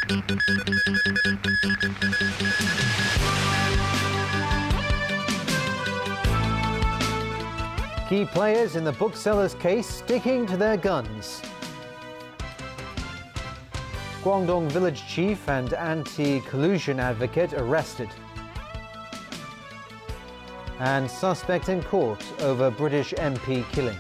Key players in the booksellers' case sticking to their guns. Guangdong village chief and anti-collusion advocate arrested. And suspect in court over British MP killing.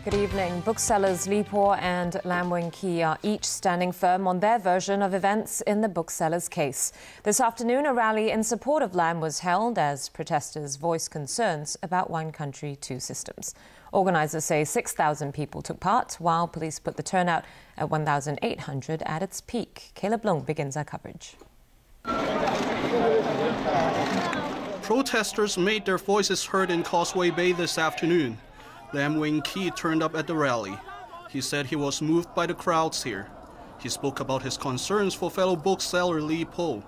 Good evening. Booksellers Li Po and Lam Wing-Ki are each standing firm on their version of events in the booksellers' case. This afternoon, a rally in support of Lam was held as protesters voiced concerns about one country, two systems. Organisers say 6,000 people took part, while police put the turnout at 1,800 at its peak. Caleb Long begins our coverage. Protesters made their voices heard in Causeway Bay this afternoon. Lam Wing-Ki turned up at the rally. He said he was moved by the crowds here. He spoke about his concerns for fellow bookseller Li Po.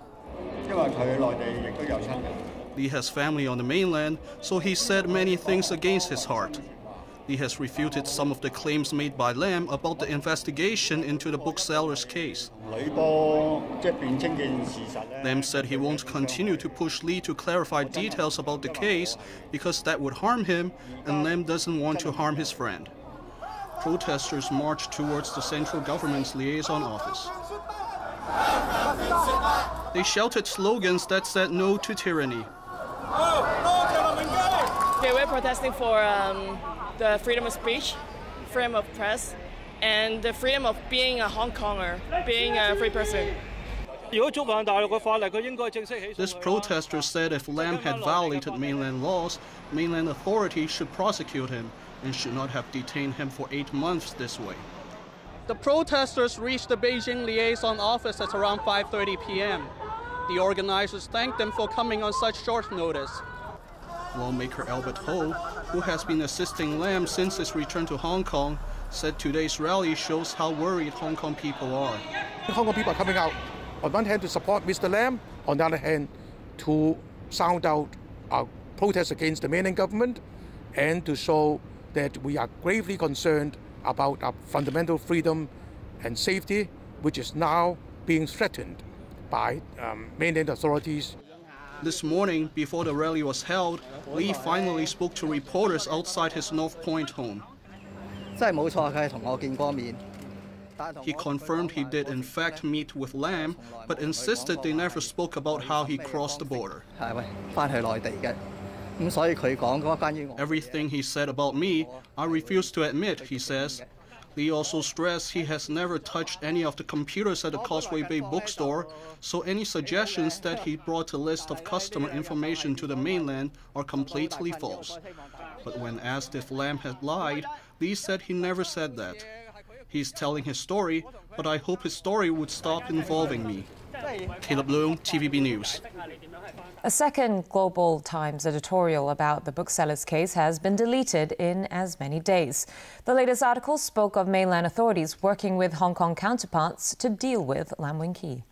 Li has family on the mainland, so he said many things against his heart. Li has refuted some of the claims made by Lam about the investigation into the bookseller's case. Lam said he won't continue to push Li to clarify details about the case because that would harm him, and Lam doesn't want to harm his friend. Protesters marched towards the central government's liaison office. They shouted slogans that said no to tyranny. Okay, we're protesting for the freedom of speech, freedom of press, and the freedom of being a Hong Konger, being a free person. This protester said if Lam had violated mainland laws, mainland authorities should prosecute him and should not have detained him for 8 months this way. The protesters reached the Beijing liaison office at around 5:30 p.m. The organizers thanked them for coming on such short notice. Lawmaker Albert Ho, who has been assisting Lam since his return to Hong Kong, said today's rally shows how worried Hong Kong people are. Hong Kong people are coming out, on one hand to support Mr. Lam, on the other hand to sound out our protest against the mainland government and to show that we are gravely concerned about our fundamental freedom and safety, which is now being threatened by mainland authorities. This morning, before the rally was held, Li finally spoke to reporters outside his North Point home. He confirmed he did in fact meet with Lam, but insisted they never spoke about how he crossed the border. Everything he said about me, I refuse to admit, he says. Li also stressed he has never touched any of the computers at the Causeway Bay bookstore, so any suggestions that he brought a list of customer information to the mainland are completely false. But when asked if Lam had lied, Li said he never said that. He's telling his story, but I hope his story would stop involving me. Caleb Leung, TVB News. A second Global Times editorial about the booksellers' case has been deleted in as many days. The latest article spoke of mainland authorities working with Hong Kong counterparts to deal with Lam Wing-Ki.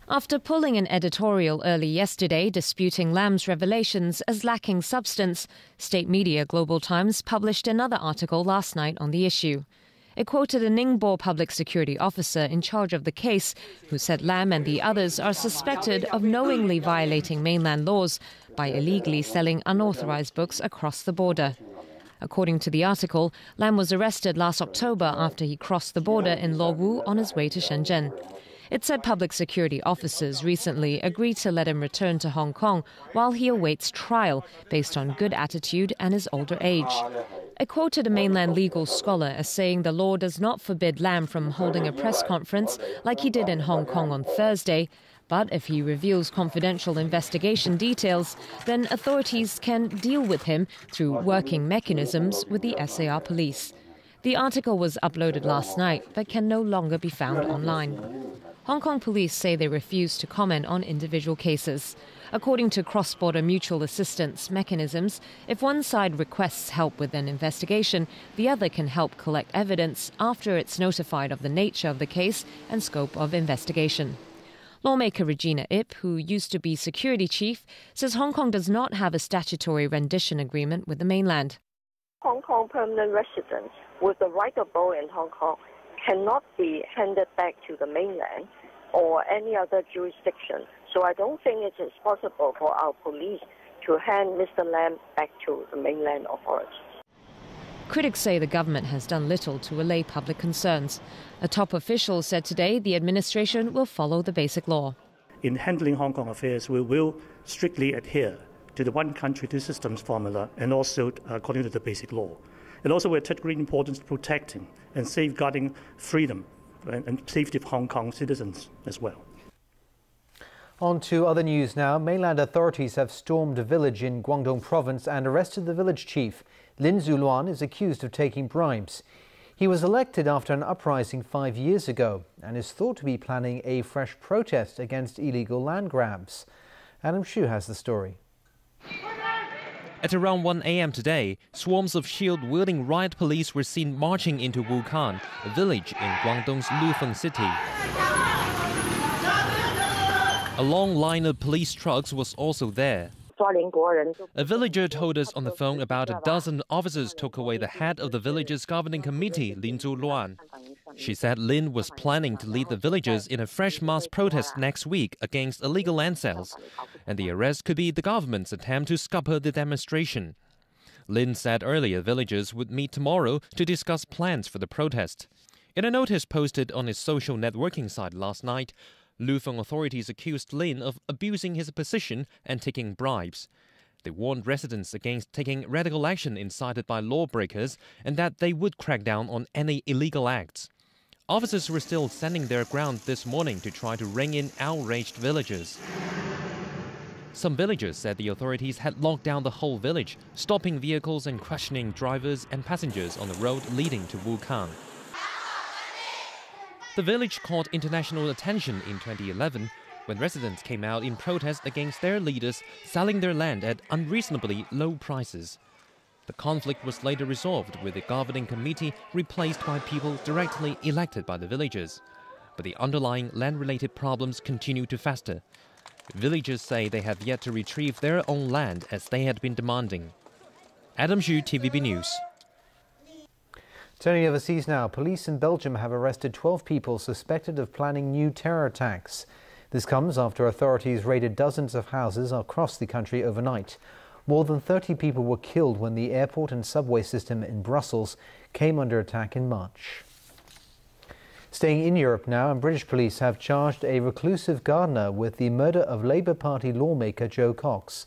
After pulling an editorial early yesterday disputing Lam's revelations as lacking substance, state media Global Times published another article last night on the issue. It quoted a Ningbo public security officer in charge of the case, who said Lam and the others are suspected of knowingly violating mainland laws by illegally selling unauthorized books across the border. According to the article, Lam was arrested last October after he crossed the border in Luowu on his way to Shenzhen. It said public security officers recently agreed to let him return to Hong Kong while he awaits trial based on good attitude and his older age. It quoted a mainland legal scholar as saying the law does not forbid Lam from holding a press conference like he did in Hong Kong on Thursday, but if he reveals confidential investigation details, then authorities can deal with him through working mechanisms with the SAR police. The article was uploaded last night but can no longer be found online. Hong Kong police say they refuse to comment on individual cases. According to cross-border mutual assistance mechanisms, if one side requests help with an investigation, the other can help collect evidence after it's notified of the nature of the case and scope of investigation. Lawmaker Regina Ip, who used to be security chief, says Hong Kong does not have a statutory rendition agreement with the mainland. Hong Kong permanent residents with the right of vote in Hong Kong cannot be handed back to the mainland or any other jurisdiction. So I don't think it is possible for our police to hand Mr. Lam back to the mainland authorities. Critics say the government has done little to allay public concerns. A top official said today the administration will follow the basic law. In handling Hong Kong affairs, we will strictly adhere to the one country, two systems formula, and also according to the basic law. And also we're taking great importance to protecting and safeguarding freedom and safety of Hong Kong citizens as well. On to other news now. Mainland authorities have stormed a village in Guangdong province and arrested the village chief. Lin Zuluan is accused of taking bribes. He was elected after an uprising 5 years ago and is thought to be planning a fresh protest against illegal land grabs. Adam Shu has the story. At around 1 a.m. today, swarms of shield-wielding riot police were seen marching into Wukan, a village in Guangdong's Lufeng city. A long line of police trucks was also there. A villager told us on the phone about a dozen officers took away the head of the village's governing committee, Lin Zuluan. She said Lin was planning to lead the villagers in a fresh mass protest next week against illegal land sales, and the arrest could be the government's attempt to scupper the demonstration. Lin said earlier villagers would meet tomorrow to discuss plans for the protest. In a notice posted on his social networking site last night, Lufeng authorities accused Lin of abusing his position and taking bribes. They warned residents against taking radical action incited by lawbreakers and that they would crack down on any illegal acts. Officers were still standing their ground this morning to try to rein in outraged villagers. Some villagers said the authorities had locked down the whole village, stopping vehicles and questioning drivers and passengers on the road leading to Wukan. The village caught international attention in 2011 when residents came out in protest against their leaders selling their land at unreasonably low prices. The conflict was later resolved with the governing committee replaced by people directly elected by the villagers. But the underlying land-related problems continue to fester. Villagers say they have yet to retrieve their own land as they had been demanding. Adam Xu, TVB News. Turning overseas now, police in Belgium have arrested 12 people suspected of planning new terror attacks. This comes after authorities raided dozens of houses across the country overnight. More than 30 people were killed when the airport and subway system in Brussels came under attack in March. Staying in Europe now, and British police have charged a reclusive gardener with the murder of Labour Party lawmaker Joe Cox.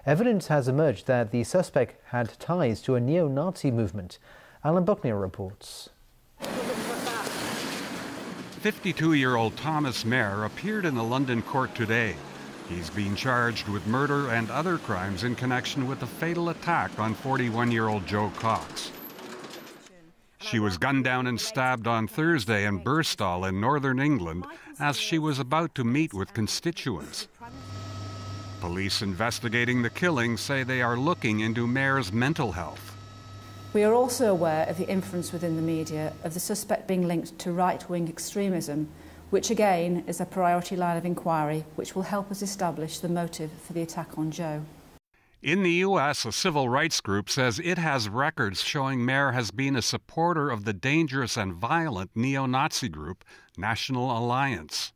Evidence has emerged that the suspect had ties to a neo-Nazi movement. Alan Buckner reports. 52-year-old Thomas Mayer appeared in the London court today. He's being charged with murder and other crimes in connection with the fatal attack on 41-year-old Joe Cox. She was gunned down and stabbed on Thursday in Birstall in northern England as she was about to meet with constituents. Police investigating the killing say they are looking into Mayer's mental health. We are also aware of the inference within the media of the suspect being linked to right-wing extremism, which again is a priority line of inquiry which will help us establish the motive for the attack on Joe. In the U.S., a civil rights group says it has records showing Mayer has been a supporter of the dangerous and violent neo-Nazi group National Alliance.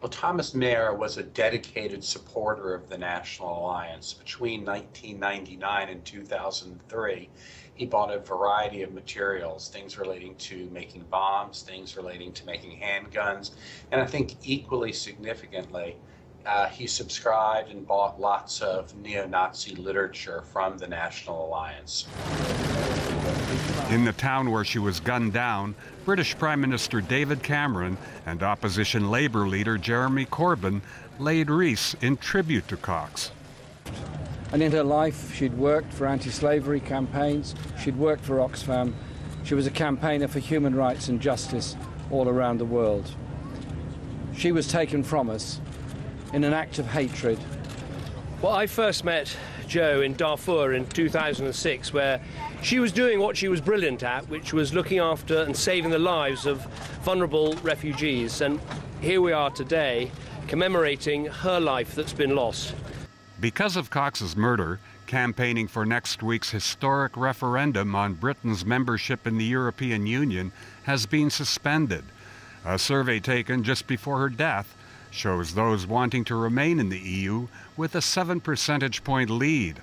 Well, Thomas Mayer was a dedicated supporter of the National Alliance. Between 1999 and 2003, he bought a variety of materials, things relating to making bombs, things relating to making handguns, and I think equally significantly, he subscribed and bought lots of neo-Nazi literature from the National Alliance. In the town where she was gunned down, British Prime Minister David Cameron and opposition Labour leader Jeremy Corbyn laid wreaths in tribute to Cox. And in her life, she'd worked for anti-slavery campaigns, she'd worked for Oxfam, she was a campaigner for human rights and justice all around the world. She was taken from us in an act of hatred. Well, I first met Jo in Darfur in 2006, where she was doing what she was brilliant at, which was looking after and saving the lives of vulnerable refugees. And here we are today, commemorating her life that's been lost. Because of Cox's murder, campaigning for next week's historic referendum on Britain's membership in the European Union has been suspended. A survey taken just before her death shows those wanting to remain in the EU with a 7 percentage point lead.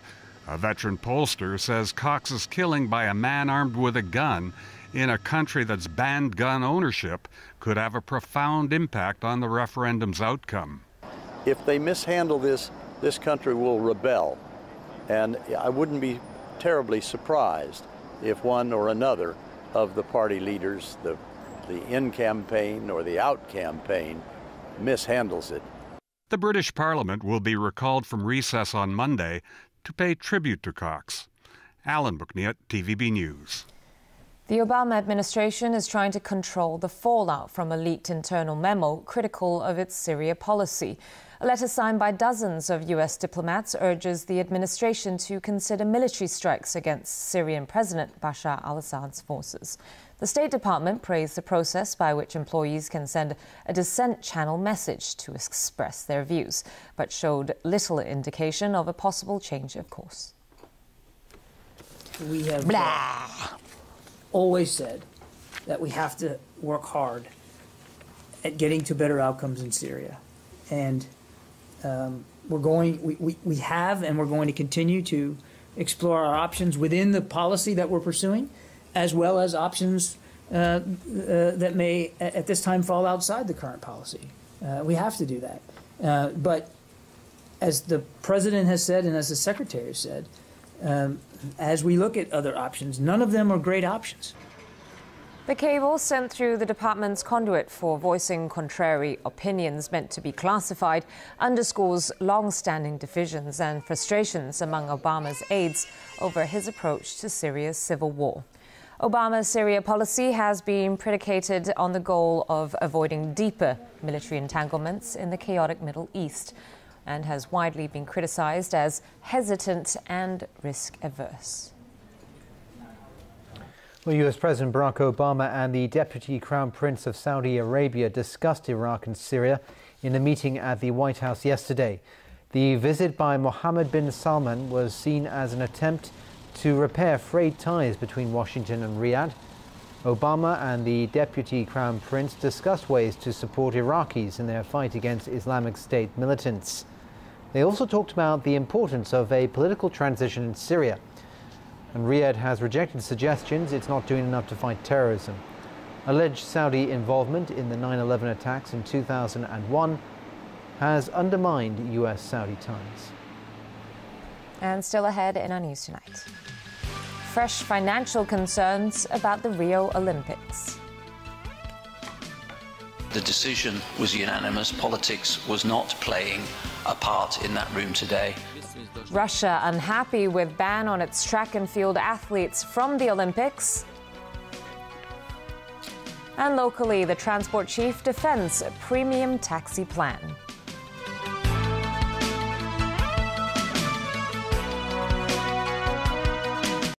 A veteran pollster says Cox's killing by a man armed with a gun in a country that's banned gun ownership could have a profound impact on the referendum's outcome. If they mishandle this country will rebel. And I wouldn't be terribly surprised if one or another of the party leaders, the in campaign or the out campaign, mishandles it. The British Parliament will be recalled from recess on Monday to pay tribute to Cox. Alan Bookniat, TVB News. The Obama administration is trying to control the fallout from a leaked internal memo critical of its Syria policy. A letter signed by dozens of U.S. diplomats urges the administration to consider military strikes against Syrian President Bashar al-Assad's forces. The State Department praised the process by which employees can send a dissent channel message to express their views, but showed little indication of a possible change of course. We have always said that we have to work hard at getting to better outcomes in Syria. And we have and we're going to continue to explore our options within the policy that we're pursuing, as well as options that may at this time fall outside the current policy. We have to do that. But as the President has said and as the Secretary has said, as we look at other options, none of them are great options. The cable sent through the department's conduit for voicing contrary opinions meant to be classified underscores long-standing divisions and frustrations among Obama's aides over his approach to Syria's civil war. Obama's Syria policy has been predicated on the goal of avoiding deeper military entanglements in the chaotic Middle East and has widely been criticized as hesitant and risk-averse. Well, U.S. President Barack Obama and the Deputy Crown Prince of Saudi Arabia discussed Iraq and Syria in a meeting at the White House yesterday. The visit by Mohammed bin Salman was seen as an attempt to repair frayed ties between Washington and Riyadh. Obama and the Deputy Crown Prince discussed ways to support Iraqis in their fight against Islamic State militants. They also talked about the importance of a political transition in Syria. And Riyadh has rejected suggestions it's not doing enough to fight terrorism. Alleged Saudi involvement in the 9/11 attacks in 2001 has undermined U.S.-Saudi ties. And still ahead in our news tonight. Fresh financial concerns about the Rio Olympics. The decision was unanimous. Politics was not playing a part in that room today. Russia unhappy with ban on its track and field athletes from the Olympics. And locally, the transport chief defends a premium taxi plan.